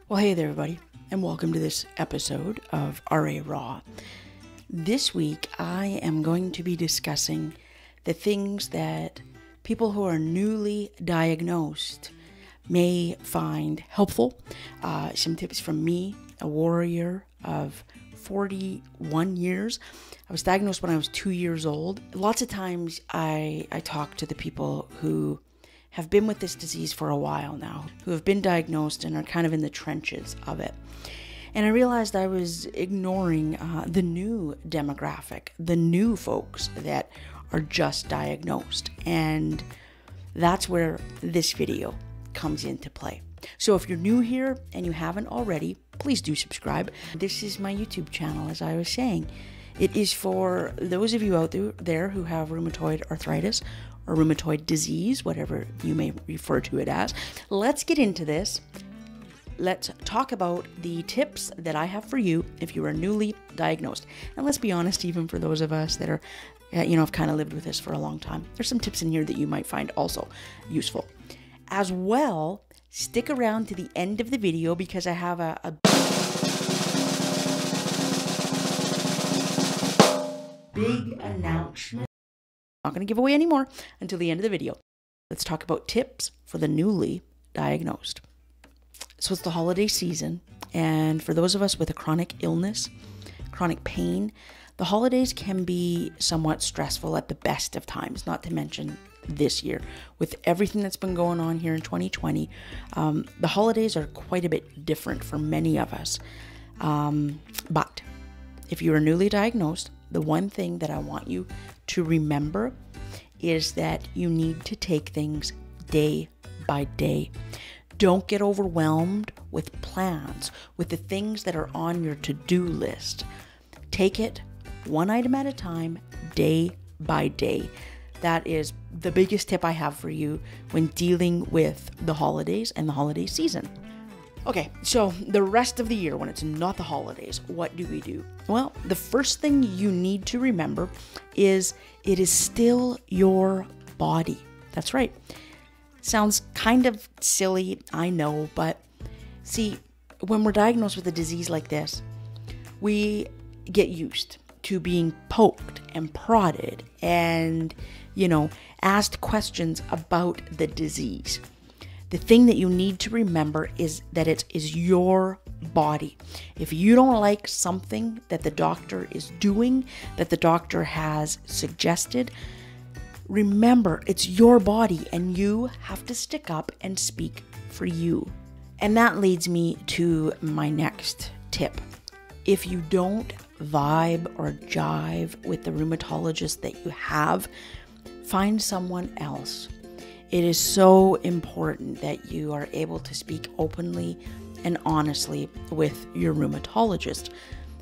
Well, hey there, everybody, and welcome to this episode of RA Raw. This week, I am going to be discussing the things that people who are newly diagnosed may find helpful. Some tips from me, a warrior of 41 years. I was diagnosed when I was 2 years old. Lots of times I talk to the people who have been with this disease for a while now, who have been diagnosed and are kind of in the trenches of it. And I realized I was ignoring the new demographic, the new folks that are just diagnosed. And that's where this video comes into play. So if you're new here and you haven't already, please do subscribe. This is my YouTube channel, as I was saying. It is for those of you out there who have rheumatoid arthritis or rheumatoid disease, whatever you may refer to it as. Let's get into this. Let's talk about the tips that I have for you if you are newly diagnosed. And let's be honest, even for those of us that are, have kind of lived with this for a long time, there's some tips in here that you might find also useful. As well, stick around to the end of the video because I have a big announcement. Not going to give away any more until the end of the video. Let's talk about tips for the newly diagnosed. So it's the holiday season, and for those of us with a chronic illness, chronic pain, the holidays can be somewhat stressful at the best of times, not to mention this year. With everything that's been going on here in 2020, the holidays are quite a bit different for many of us. But if you are newly diagnosed, the one thing that I want you to remember is that you need to take things day by day. Don't get overwhelmed with plans, with the things that are on your to-do list. Take it one item at a time, day by day. That is the biggest tip I have for you when dealing with the holidays and the holiday season. Okay, so the rest of the year, when it's not the holidays, what do we do? Well, the first thing you need to remember is it is still your body. That's right. Sounds kind of silly, I know, but see, when we're diagnosed with a disease like this, we get used to being poked and prodded and, asked questions about the disease. The thing that you need to remember is that it is your body. If you don't like something that the doctor is doing, that the doctor has suggested, remember it's your body and you have to stick up and speak for you. And that leads me to my next tip. If you don't vibe or jive with the rheumatologist that you have, find someone else. It is so important that you are able to speak openly and honestly with your rheumatologist.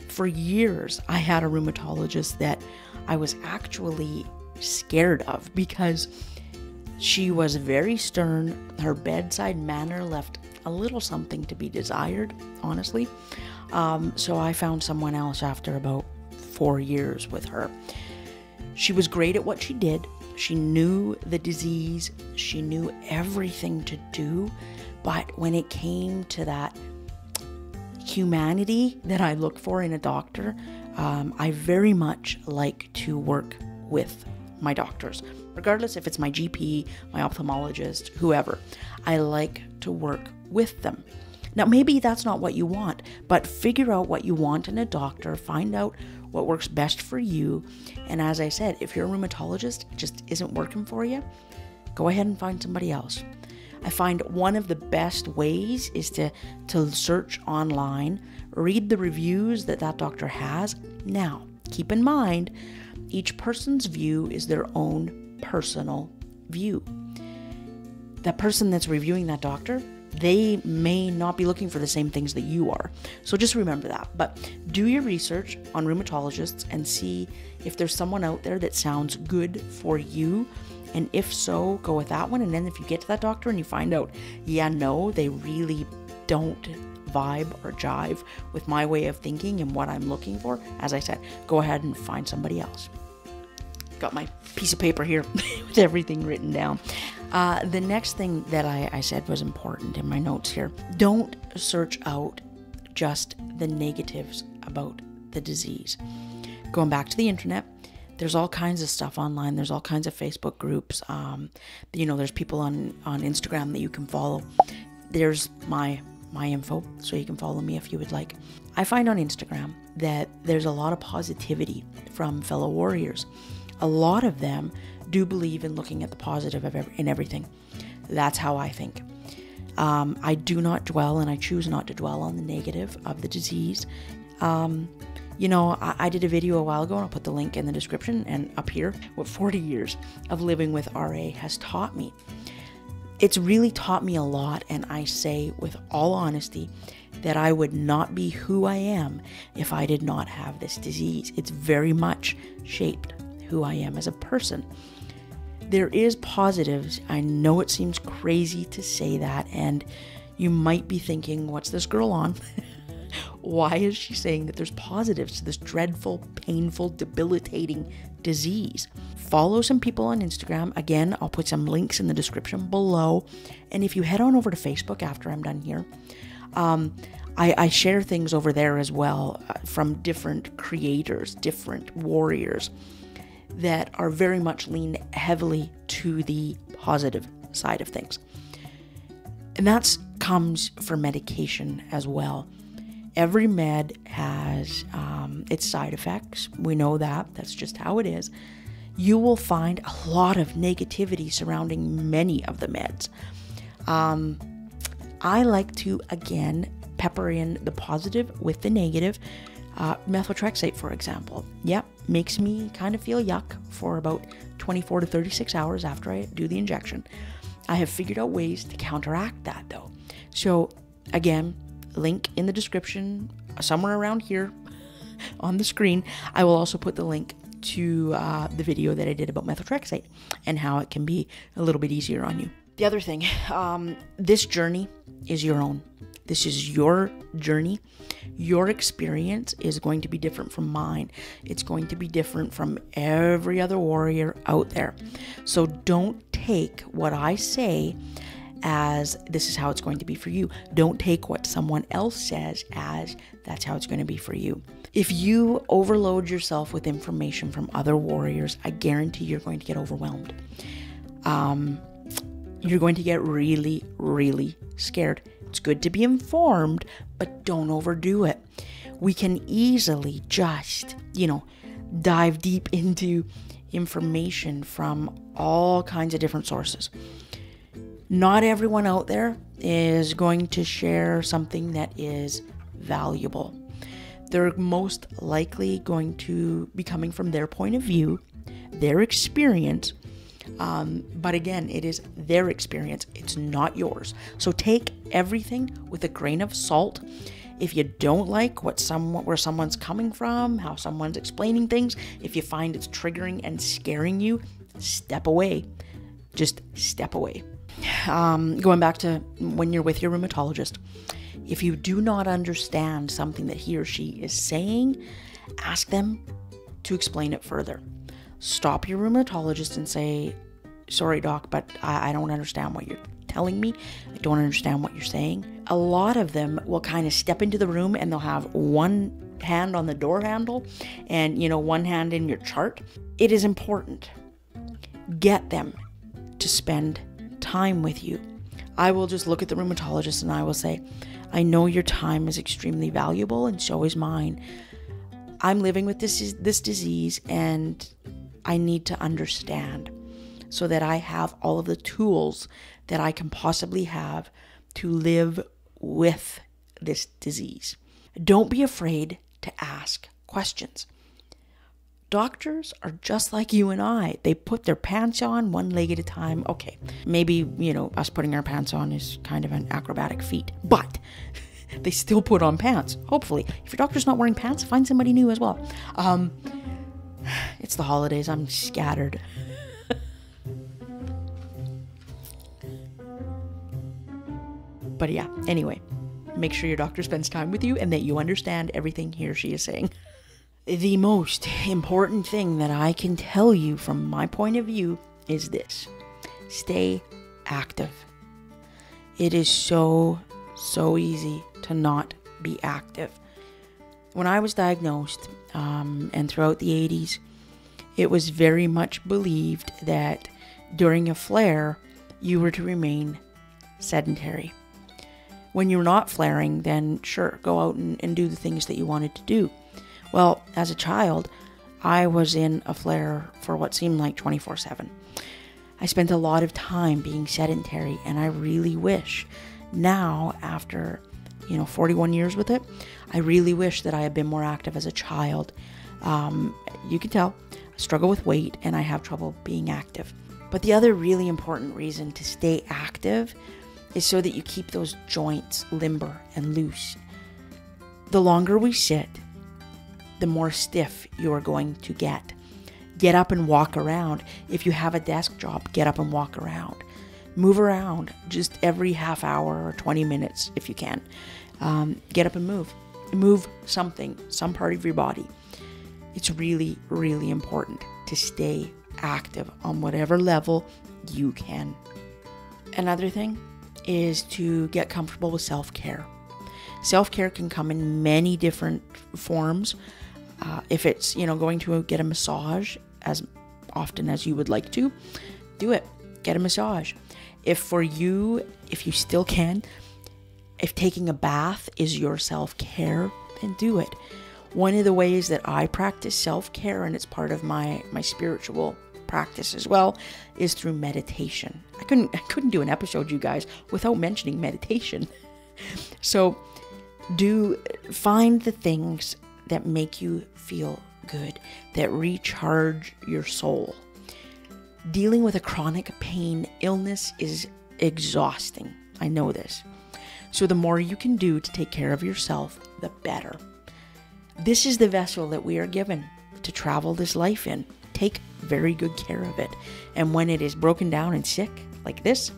For years, I had a rheumatologist that I was actually scared of because she was very stern. Her bedside manner left a little something to be desired, honestly. So I found someone else after about 4 years with her. She was great at what she did. She knew the disease. She knew everything to do. But when it came to that humanity that I look for in a doctor, I very much like to work with my doctors. Regardless if it's my GP, my ophthalmologist, whoever, I like to work with them. Now, maybe that's not what you want, but figure out what you want in a doctor, find out what works best for you. And as I said, if your rheumatologist just isn't working for you, go ahead and find somebody else. I find one of the best ways is to search online, read the reviews that doctor has. Now, keep in mind, each person's view is their own personal view. That person that's reviewing that doctor, they may not be looking for the same things that you are. So just remember that. But do your research on rheumatologists and see if there's someone out there that sounds good for you. And if so, go with that one. And then if you get to that doctor and you find out, yeah, no, they really don't vibe or jive with my way of thinking and what I'm looking for, as I said, go ahead and find somebody else. Got my piece of paper here with everything written down. The next thing that I said was important in my notes here. Don't search out just the negatives about the disease. Going back to the internet, there's all kinds of stuff online. There's all kinds of Facebook groups. There's people on Instagram that you can follow. There's my info, so you can follow me if you would like. I find on Instagram that there's a lot of positivity from fellow warriors. A lot of them do believe in looking at the positive in everything. That's how I think. I do not dwell, and I choose not to dwell on the negative of the disease. I did a video a while ago, and I'll put the link in the description and up here, what 40 years of living with RA has taught me. It's really taught me a lot, and I say with all honesty that I would not be who I am if I did not have this disease. It's very much shaped who I am as a person. There is positives. I know it seems crazy to say that, and you might be thinking, what's this girl on? Why is she saying that there's positives to this dreadful, painful, debilitating disease? Follow some people on Instagram. Again, I'll put some links in the description below. And if you head on over to Facebook after I'm done here, I share things over there as well from different creators, different warriors that are very much lean heavily to the positive side of things. And that comes for medication as well. Every med has its side effects. We know that. That's just how it is. You will find a lot of negativity surrounding many of the meds. I like to, again, pepper in the positive with the negative. Methotrexate, for example. Yep, makes me kind of feel yuck for about 24 to 36 hours after I do the injection. I have figured out ways to counteract that, though. So, again, link in the description, somewhere around here on the screen. I will also put the link to the video that I did about methotrexate and how it can be a little bit easier on you. The other thing, this journey is your own. This is your journey. Your experience is going to be different from mine. It's going to be different from every other warrior out there. So don't take what I say as this is how it's going to be for you. Don't take what someone else says as that's how it's going to be for you. If you overload yourself with information from other warriors, I guarantee you're going to get overwhelmed. You're going to get really, really scared. It's good to be informed, but don't overdo it. We can easily just, dive deep into information from all kinds of different sources. Not everyone out there is going to share something that is valuable. They're most likely going to be coming from their point of view, their experience. But again, it is their experience. It's not yours. So take everything with a grain of salt. If you don't like where someone's coming from, how someone's explaining things, if you find it's triggering and scaring you, step away. Just step away. Going back to when you're with your rheumatologist, if you do not understand something that he or she is saying, ask them to explain it further. Stop your rheumatologist and say, sorry, doc, but I don't understand what you're telling me. I don't understand what you're saying. A lot of them will kind of step into the room and they'll have one hand on the door handle and, one hand in your chart. It is important. Get them to spend time with you. I will just look at the rheumatologist and I will say, I know your time is extremely valuable and so is mine. I'm living with this disease and I need to understand so that I have all of the tools that I can possibly have to live with this disease. Don't be afraid to ask questions. Doctors are just like you and I. They put their pants on one leg at a time. Okay, maybe, us putting our pants on is kind of an acrobatic feat, but they still put on pants, hopefully. If your doctor's not wearing pants, find somebody new as well. It's the holidays. I'm scattered. But yeah, anyway, make sure your doctor spends time with you and that you understand everything he or she is saying. The most important thing that I can tell you from my point of view is this. Stay active. It is so easy to not be active. When I was diagnosed, and throughout the 80s, it was very much believed that during a flare, you were to remain sedentary. When you're not flaring, then sure, go out and do the things that you wanted to do. Well, as a child, I was in a flare for what seemed like 24/7. I spent a lot of time being sedentary, and I really wish now, after 41 years with it, I really wish that I had been more active as a child. You can tell, I struggle with weight and I have trouble being active. But the other really important reason to stay active is so that you keep those joints limber and loose. The longer we sit, the more stiff you are going to get. Get up and walk around. If you have a desk job, get up and walk around. Move around just every half hour or 20 minutes if you can. Get up and move. Move something, some part of your body. It's really, really important to stay active on whatever level you can. Another thing is to get comfortable with self-care. Self-care can come in many different forms. If it's, going to get a massage as often as you would like to, do it. Get a massage. If you still can, if taking a bath is your self-care, then do it. One of the ways that I practice self-care, and it's part of my spiritual practice as well, is through meditation. I couldn't do an episode, you guys, without mentioning meditation. So find the things that make you feel good, that recharge your soul. Dealing with a chronic pain illness is exhausting. I know this. So the more you can do to take care of yourself, the better. This is the vessel that we are given to travel this life in. Take very good care of it. And when it is broken down and sick like this,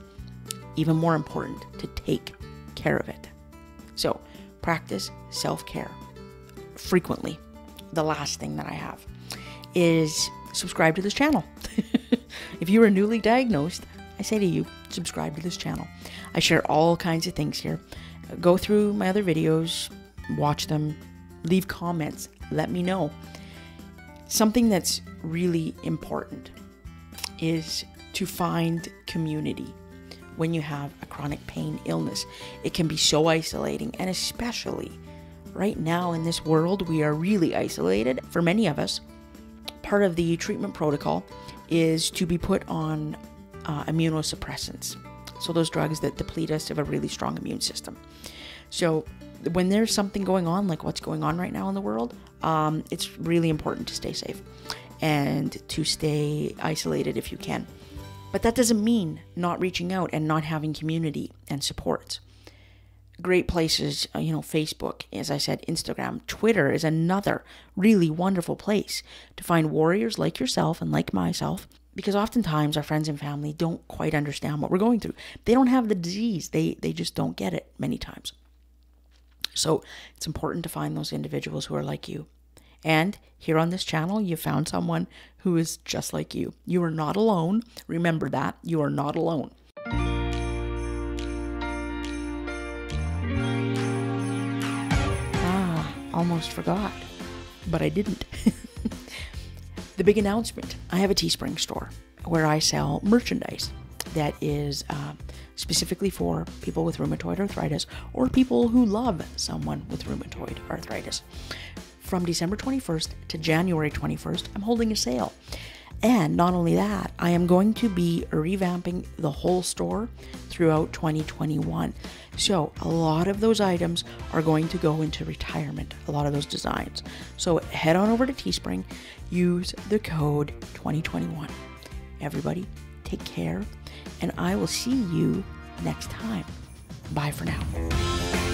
even more important to take care of it. So practice self-care frequently. The last thing that I have is subscribe to this channel. If you are newly diagnosed, I say to you, subscribe to this channel. I share all kinds of things here. Go through my other videos, watch them, leave comments, let me know. Something that's really important is to find community when you have a chronic pain illness. It can be so isolating, and especially right now in this world, we are really isolated. For many of us, part of the treatment protocol is to be put on immunosuppressants. So those drugs that deplete us of a really strong immune system. So when there's something going on, like what's going on right now in the world, it's really important to stay safe and to stay isolated if you can. But that doesn't mean not reaching out and not having community and support. Great places, Facebook, as I said, Instagram, Twitter is another really wonderful place to find warriors like yourself and like myself, because oftentimes our friends and family don't quite understand what we're going through. They don't have the disease. They just don't get it many times. So it's important to find those individuals who are like you. And here on this channel, you found someone who is just like you. You are not alone. Remember that. You are not alone. Almost forgot, but I didn't. The big announcement. I have a Teespring store where I sell merchandise that is specifically for people with rheumatoid arthritis or people who love someone with rheumatoid arthritis. From December 21st to January 21st, I'm holding a sale. And not only that, I am going to be revamping the whole store throughout 2021. So a lot of those items are going to go into retirement, a lot of those designs. So head on over to Teespring, use the code 2021. Everybody, take care, and I will see you next time. Bye for now.